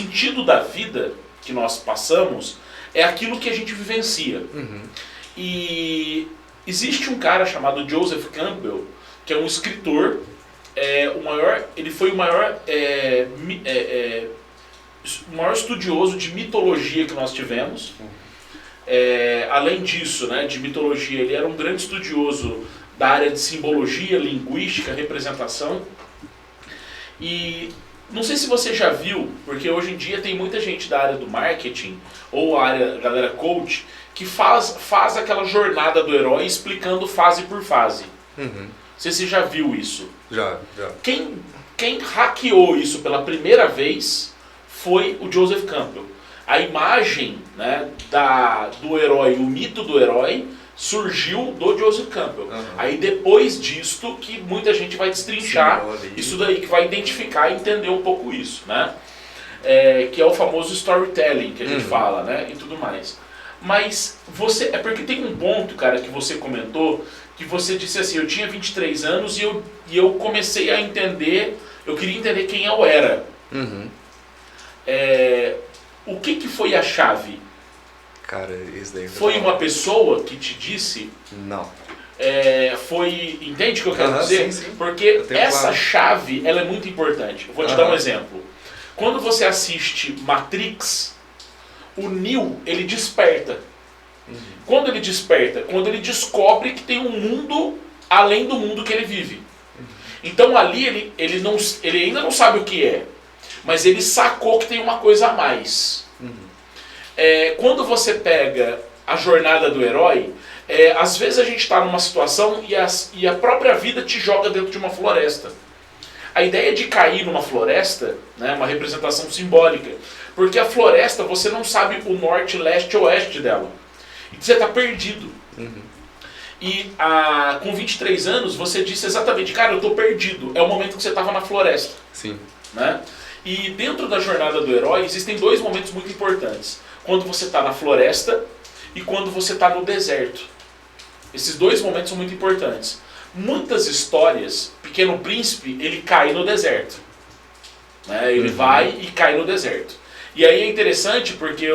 sentido da vida que nós passamos é aquilo que a gente vivencia. E existe um cara chamado Joseph Campbell, que é um escritor, ele foi o maior estudioso de mitologia que nós tivemos. Além disso, né, de mitologia, ele era um grande estudioso da área de simbologia, linguística, representação. E não sei se você já viu, porque hoje em dia tem muita gente da área do marketing, ou a galera coach, que faz aquela jornada do herói explicando fase por fase. Não sei se você já viu isso. Já. Quem hackeou isso pela primeira vez foi o Joseph Campbell. A imagem, né, do herói, o mito do herói, surgiu do Joseph Campbell. Aí depois disto que muita gente vai destrinchar isso daí, que vai identificar e entender um pouco isso, né? Que é o famoso storytelling que a gente fala, né? E tudo mais. Mas é porque tem um ponto, cara, que você comentou, que você disse assim, eu tinha 23 anos e eu comecei a entender, eu queria entender quem eu era. O que foi a chave? Cara, isso daí foi uma pessoa que te disse? Não. Entende o que eu quero dizer? Sim. Porque essa chave, ela é muito importante. Eu vou te dar um exemplo. Quando você assiste Matrix, o Neo, ele desperta. Quando ele desperta? Quando ele descobre que tem um mundo além do mundo que ele vive. Então ali ele ainda não sabe o que é, mas ele sacou que tem uma coisa a mais. Quando você pega a jornada do herói, às vezes a gente está numa situação e a própria vida te joga dentro de uma floresta. A ideia de cair numa floresta, né, é uma representação simbólica, porque a floresta você não sabe o norte, leste ou oeste dela. E você está perdido. E com 23 anos você disse exatamente, cara, eu estou perdido. É o momento que você estava na floresta. Sim. Né? E dentro da jornada do herói existem dois momentos muito importantes. Quando você está na floresta e quando você está no deserto. Esses dois momentos são muito importantes. Muitas histórias, Pequeno Príncipe, ele cai no deserto. Né? Ele vai e cai no deserto. E aí é interessante porque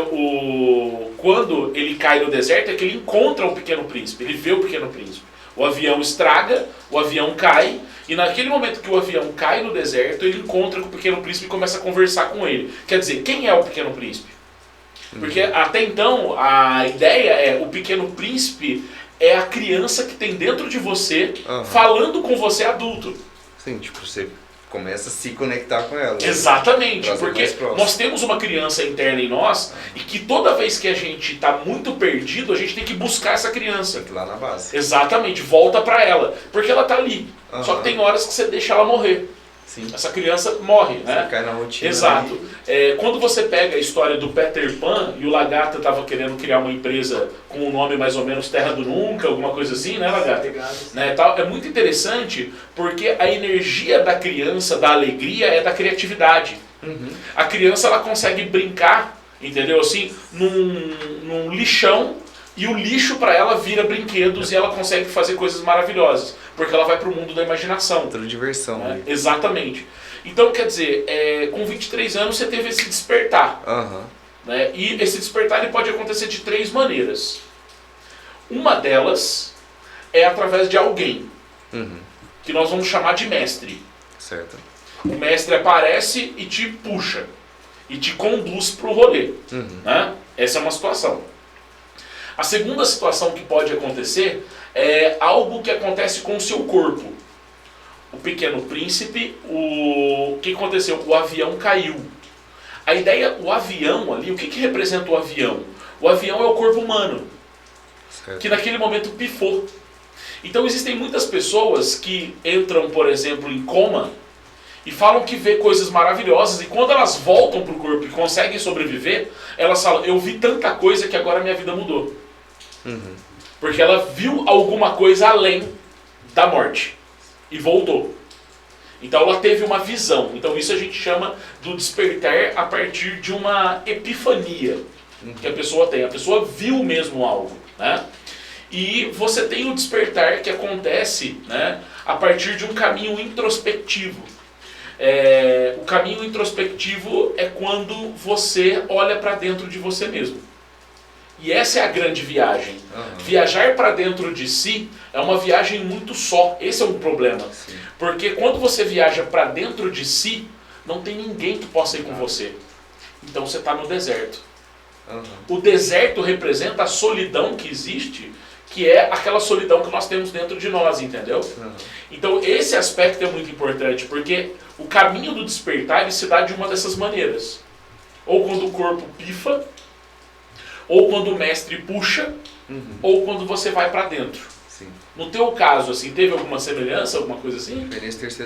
quando ele cai no deserto é que ele encontra o Pequeno Príncipe, ele vê o Pequeno Príncipe. O avião estraga, o avião cai, e naquele momento que o avião cai no deserto, ele encontra com o Pequeno Príncipe e começa a conversar com ele. Quer dizer, quem é o Pequeno Príncipe? Porque até então a ideia é o Pequeno Príncipe é a criança que tem dentro de você, falando com você adulto. Sim, tipo, você começa a se conectar com ela. Exatamente, porque nós temos uma criança interna em nós e que toda vez que a gente está muito perdido, a gente tem que buscar essa criança. Tem que ir lá na base. Exatamente, volta para ela, porque ela está ali. Só que tem horas que você deixa ela morrer. Sim. Essa criança morre, né? Você cai na rotina. Exato. Quando você pega a história do Peter Pan e o Lagarto estava querendo criar uma empresa com o nome mais ou menos Terra do Nunca, alguma coisa assim, né, Lagarto? Né, tal, é muito interessante porque a energia da criança, da alegria, é da criatividade. A criança ela consegue brincar, entendeu? Assim, num lixão. E o lixo para ela vira brinquedos e ela consegue fazer coisas maravilhosas. Porque ela vai para o mundo da imaginação. Toda diversão. Né? Exatamente. Então, quer dizer, com 23 anos você teve esse despertar. Né? E esse despertar ele pode acontecer de 3 maneiras. Uma delas é através de alguém. Que nós vamos chamar de mestre. Certo. O mestre aparece e te puxa. E te conduz para o rolê. Né? Essa é uma situação. A segunda situação que pode acontecer é algo que acontece com o seu corpo. O Pequeno Príncipe, o que aconteceu? O avião caiu. A ideia, o avião ali, o que representa o avião? O avião é o corpo humano, certo, que naquele momento pifou. Então existem muitas pessoas que entram, por exemplo, em coma e falam que vê coisas maravilhosas e quando elas voltam para o corpo e conseguem sobreviver, elas falam, eu vi tanta coisa que agora minha vida mudou. Porque ela viu alguma coisa além da morte e voltou. Então ela teve uma visão. Então isso a gente chama do despertar a partir de uma epifania que a pessoa tem. A pessoa viu mesmo algo, né? E você tem o despertar que acontece, né, a partir de um caminho introspectivo. O caminho introspectivo é quando você olha para dentro de você mesmo. E essa é a grande viagem. Viajar para dentro de si é uma viagem muito só. Esse é um problema. Sim. Porque quando você viaja para dentro de si, não tem ninguém que possa ir com você. Então você está no deserto. O deserto representa a solidão que existe, que é aquela solidão que nós temos dentro de nós, entendeu? Então esse aspecto é muito importante, porque o caminho do despertar ele se dá de uma dessas maneiras. Ou quando o corpo pifa, ou quando o mestre puxa, ou quando você vai para dentro. Sim. No teu caso, assim, teve alguma semelhança, alguma coisa assim? Experiência terceira